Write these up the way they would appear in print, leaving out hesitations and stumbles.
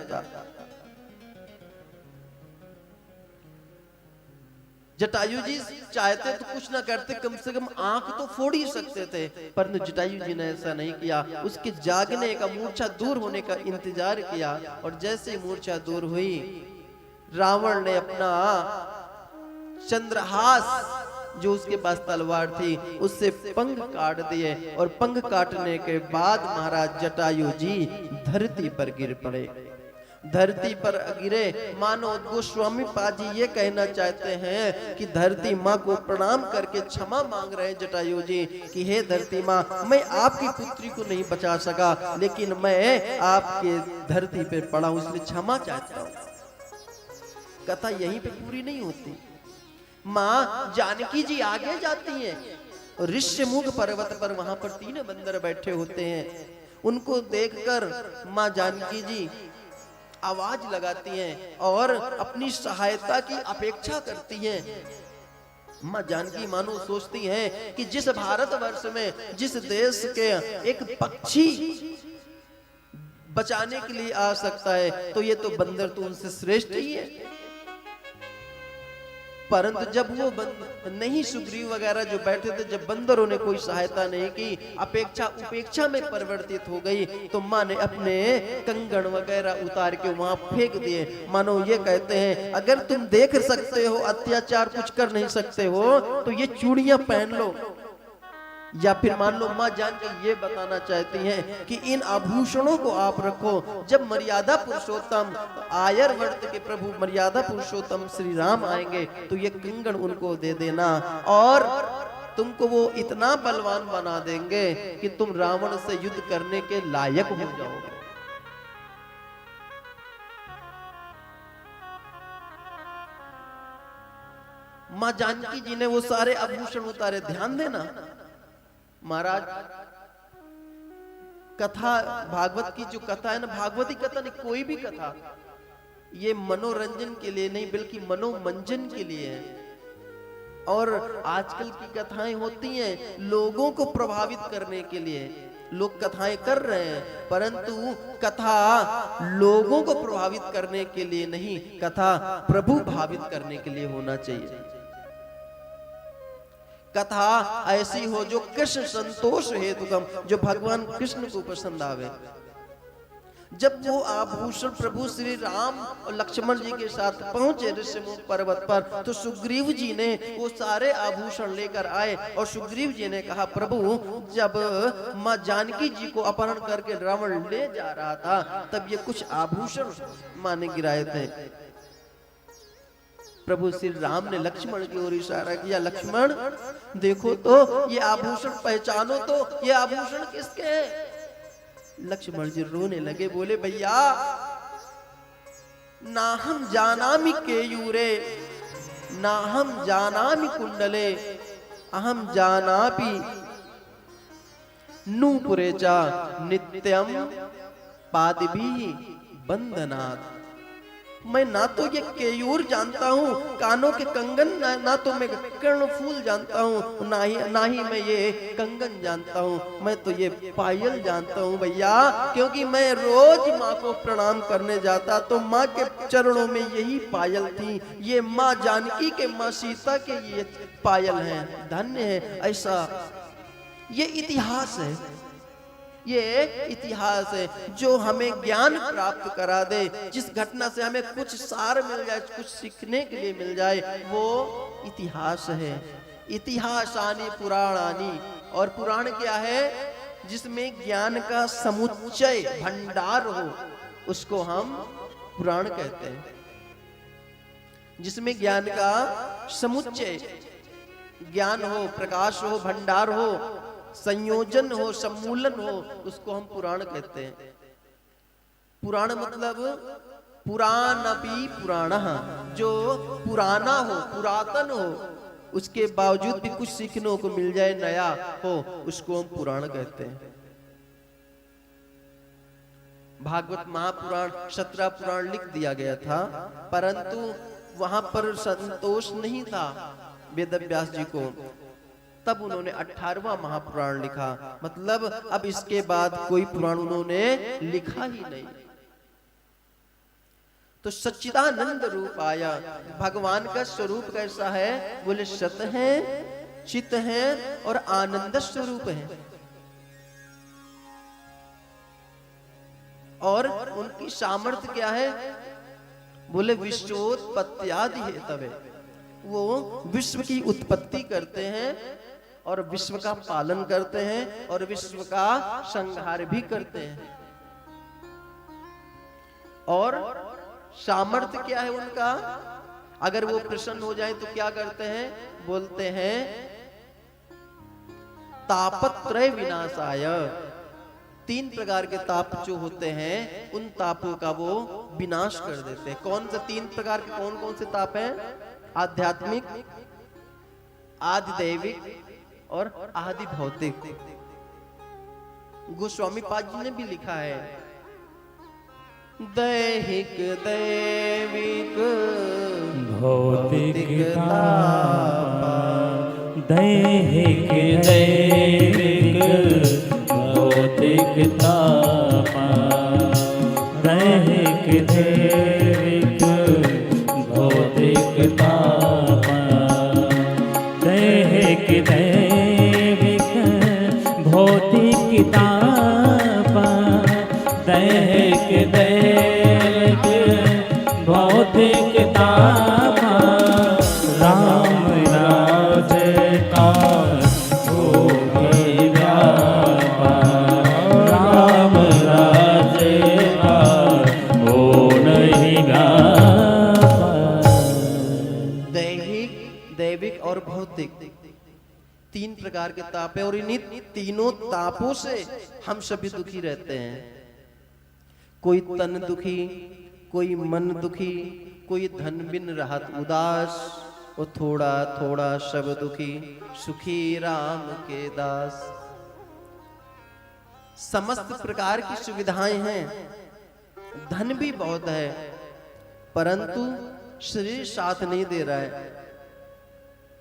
जाता। जटायु जी चाहते तो कुछ ना करते, कम से कम आंख तो फोड़ ही सकते थे, परंतु जटायु जी ने ऐसा नहीं किया। उसके जागने का, मूर्छा दूर होने का इंतजार किया, और जैसे मूर्छा दूर हुई, रावण ने अपना चंद्रहास, जो उसके पास तलवार थी, उससे पंख काट दिए, और पंख काटने के बाद महाराज जटायु जी धरती पर गिर पड़े। धरती पर गिरे, मानो गोस्वामी पाजी ये कहना चाहते हैं कि धरती माँ को प्रणाम करके क्षमा मांग रहे हैं जटायु जी कि हे धरती माँ, मैं आपकी पुत्री को नहीं बचा सका, लेकिन मैं आपके धरती पे पड़ा हूं, इसलिए क्षमा चाहता हूं। कथा यहीं पे पूरी नहीं होती। माँ जानकी जी आगे जाती हैं, और ऋष्यमुख पर्वत पर वहां पर 3 बंदर बैठे होते हैं। उनको देखकर माँ जानकी जी आवाज लगाती हैं और अपनी सहायता की अपेक्षा करती हैं। माँ जानकी मानो सोचती हैं कि जिस भारतवर्ष में, जिस देश के एक पक्षी बचाने के लिए आ सकता है, तो ये तो बंदर तो उनसे श्रेष्ठ ही है। परंतु जब वो नहीं, सुग्रीव वगैरह जो बैठे थे, जब बंदरों ने कोई सहायता नहीं की, अपेक्षा उपेक्षा में परिवर्तित हो गई, तो माँ ने अपने कंगन वगैरह उतार के वहां फेंक दिए। मानो ये कहते हैं, अगर तुम देख सकते हो अत्याचार, कुछ कर नहीं सकते हो, तो ये चूड़ियां पहन लो। या फिर मान लो माँ जान के ये बताना चाहती हैं कि इन आभूषणों को आप रखो। जब मर्यादा पुरुषोत्तम, आयर वर्त के प्रभु मर्यादा पुरुषोत्तम श्री राम आएंगे, तो ये कंगन उनको दे देना, और तुमको वो इतना बलवान बना देंगे कि तुम रावण से युद्ध करने के लायक हो जाओगे। माँ जानकी जी ने वो सारे आभूषण उतारे। ध्यान देना महाराज, कथा भागवत की जो कथा है ना, भागवती कथा नहीं, कोई भी कथा, ये मनोरंजन के लिए नहीं बल्कि मनोमंजन के लिए है। और आजकल की कथाएं होती हैं लोगों को प्रभावित करने के लिए। लोग कथाएं कर रहे हैं, परंतु कथा लोगों को प्रभावित करने के लिए नहीं, कथा प्रभु भावित करने के लिए होना चाहिए। कथा ऐसी हो जो कृष्ण संतोष हेतुकम, जो भगवान कृष्ण को पसंद आवे। जब वो आभूषण प्रभु श्री राम और लक्ष्मण जी के साथ पहुंचे ऋष्यमुख पर्वत पर, तो सुग्रीव जी ने वो सारे आभूषण लेकर आए, और सुग्रीव जी ने कहा, प्रभु जब माँ जानकी जी को अपहरण करके रावण ले जा रहा था, तब ये कुछ आभूषण माँ ने गिराए थे। प्रभु श्री राम ने लक्ष्मण की ओर इशारा किया, लक्ष्मण देखो तो ये आभूषण पहचानो तो, ये आभूषण किसके हैं? लक्ष्मण जी रोने लगे, बोले भैया ना हम जानामि केयूरे, ना हम जानामि कुंडले, अहम जानापि नूपुरे चा नित्यम पादभी बंधनात्। मैं ना तो ये केयूर जानता हूँ, कानों के कंगन, ना तो मैं कर्णफूल जानता हूँ, ना ही मैं ये कंगन जानता हूँ, मैं तो ये पायल जानता हूँ भैया। क्योंकि मैं रोज माँ को प्रणाम करने जाता, तो माँ के चरणों में यही पायल थी। ये माँ जानकी के, माँ सीता के ये पायल हैं। धन्य है ऐसा, ये इतिहास है, ये इतिहास है जो हमें ज्ञान प्राप्त करा दे। जिस घटना से हमें कुछ सार मिल जाए, कुछ सीखने के लिए मिल जाए, वो इतिहास है। इतिहासानि पुराणानि, और पुराण क्या है? जिसमें ज्ञान का समुच्चय भंडार हो, उसको हम पुराण कहते हैं। जिसमें ज्ञान का समुच्चय, ज्ञान हो, प्रकाश हो, भंडार हो, संयोजन हो, सम्मूलन हो, उसको हम पुराण कहते हैं। पुराण मतलब पुराणपि पुराणः, जो पुराना हो, पुरातन हो, उसके बावजूद भी कुछ सीखने को मिल जाए, नया हो, उसको हम पुराण कहते हैं। भागवत महापुराण 17 पुराण लिख दिया गया था, परंतु वहां पर संतोष नहीं था वेदव्यास जी को। तब उन्होंने 18वां महापुराण लिखा। मतलब अब इसके बाद कोई पुराण उन्होंने लिखा ही नहीं। तो सच्चिदानंद रूप आया। भगवान का स्वरूप कैसा है? बोले सत है, चित है और आनंद स्वरूप है। और उनकी सामर्थ्य क्या है? बोले विश्वोत्पत्त्यादि हेतवे, वो विश्व की उत्पत्ति करते हैं और विश्व का पालन करते हैं और विश्व का संहार भी करते हैं। और सामर्थ्य क्या है उनका? अगर वो प्रसन्न हो जाए तो क्या करते हैं? बोलते हैं तापत्रय विनाशाय। 3 प्रकार के ताप जो होते हैं उन तापों का वो विनाश कर देते हैं। कौन से 3 प्रकार के कौन कौन से ताप हैं? आध्यात्मिक, आदि दैविक और आदि भौतिक। गोस्वामी पाद जी ने भी लिखा है दैहिक दैविक भौतिक ताप, दैहिक दैविक भौतिक ताप, दैहिक दैविक भौतिक ताप, दैहिक दैविक भौतिक ताप, दैहिक दैविक भौतिक ताप, राम राज का होगी व्यापार, राम राज का हो नहीं व्यापार। दैहिक, दैविक और भौतिक 3 प्रकार के ताप है और इन्हीं तीनों तापों से हम सभी दुखी रहते हैं। कोई तन दुखी, कोई मन दुखी, कोई धन बिन रहत उदास, और थोड़ा थोड़ा सब दुखी, सुखी राम के दास। समस्त प्रकार की सुविधाएं हैं, धन भी बहुत है, परंतु शरीर साथ नहीं दे रहा है।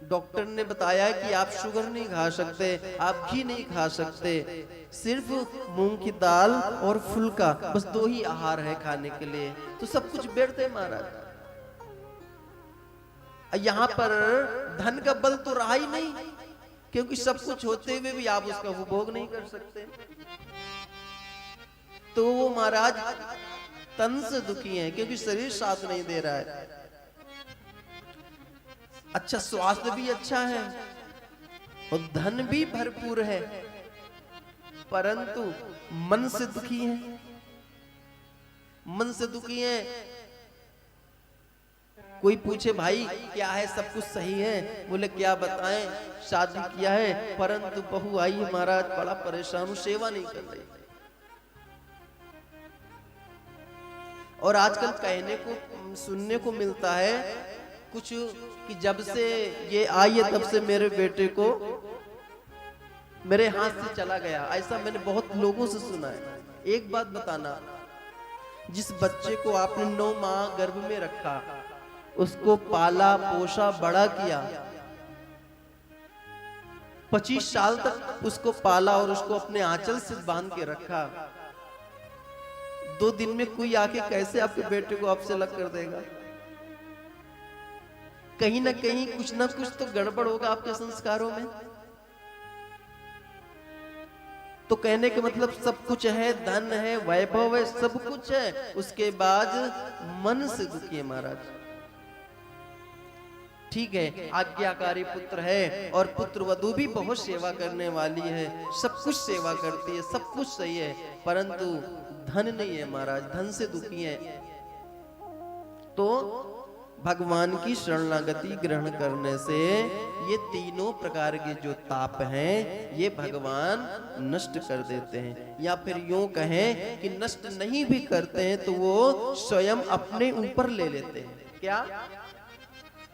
डॉक्टर ने बताया कि आप शुगर नहीं खा सकते, आप घी नहीं खा सकते, सिर्फ मूंग की दाल और फुल्का, बस 2 ही आहार है खाने के लिए, तो सब कुछ व्यर्थ है महाराज। यहाँ पर धन का बल तो रहा ही नहीं, क्योंकि सब कुछ होते हुए भी आप उसका उपभोग नहीं कर सकते। तो वो महाराज तन से दुखी हैं क्योंकि शरीर साथ नहीं दे रहा है। अच्छा, स्वास्थ्य भी अच्छा है और धन भी भरपूर है, परंतु मन से दुखी है। मन से दुखी है। कोई पूछे भाई क्या है, सब कुछ सही है? बोले क्या बताएं, शादी किया है परंतु बहू आई है महाराज, बड़ा परेशान हूं, सेवा नहीं कर रही। और आजकल कहने को सुनने को मिलता है कुछ कि जब से ये आई है तब से मेरे बेटे को मेरे हाथ से चला गया। ऐसा मैंने बहुत लोगों से सुना है। एक बात बताना, जिस बच्चे को आपने 9 माह गर्भ में रखा, उसको पाला पोसा बड़ा किया, 25 साल तक उसको पाला और उसको अपने आंचल से बांध के रखा, 2 दिन में कोई आके कैसे आपके बेटे को आपसे अलग कर देगा? कहीं ना कहीं कुछ ना कुछ तो गड़बड़ होगा आपके संस्कारों में। तो कहने के मतलब सब कुछ है, धन है, वैभव है, सब कुछ है, उसके बाद मन से दुखी है महाराज। ठीक है, आज्ञाकारी पुत्र है और पुत्र वधू भी बहुत सेवा करने वाली है, सब कुछ सेवा करती है, सब कुछ सही है, परंतु धन नहीं है महाराज, धन से दुखी है। तो भगवान की शरणागति ग्रहण करने से ये तीनों प्रकार के जो ताप हैं ये भगवान नष्ट कर देते हैं। या फिर यूं कहें कि नष्ट नहीं भी करते हैं तो वो स्वयं अपने ऊपर ले लेते हैं। क्या?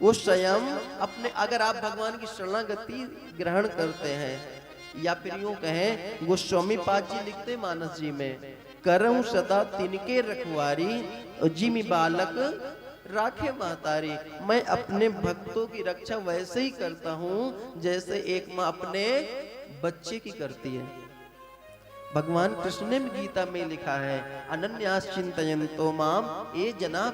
वो स्वयं अपने, अगर आप भगवान की शरणागति ग्रहण करते हैं, या फिर यूं कहें गोस्वामी पाद जी लिखते मानस जी में, करऊं सदा तिनके रखवारी जिमि बालक राखे महतारी। मैं अपने भक्तों की रक्षा वैसे ही करता हूं जैसे एक माँ अपने बच्चे की करती है। भगवान कृष्ण ने गीता में लिखा है, अनन्यास चिंतयन्तो माम ये जना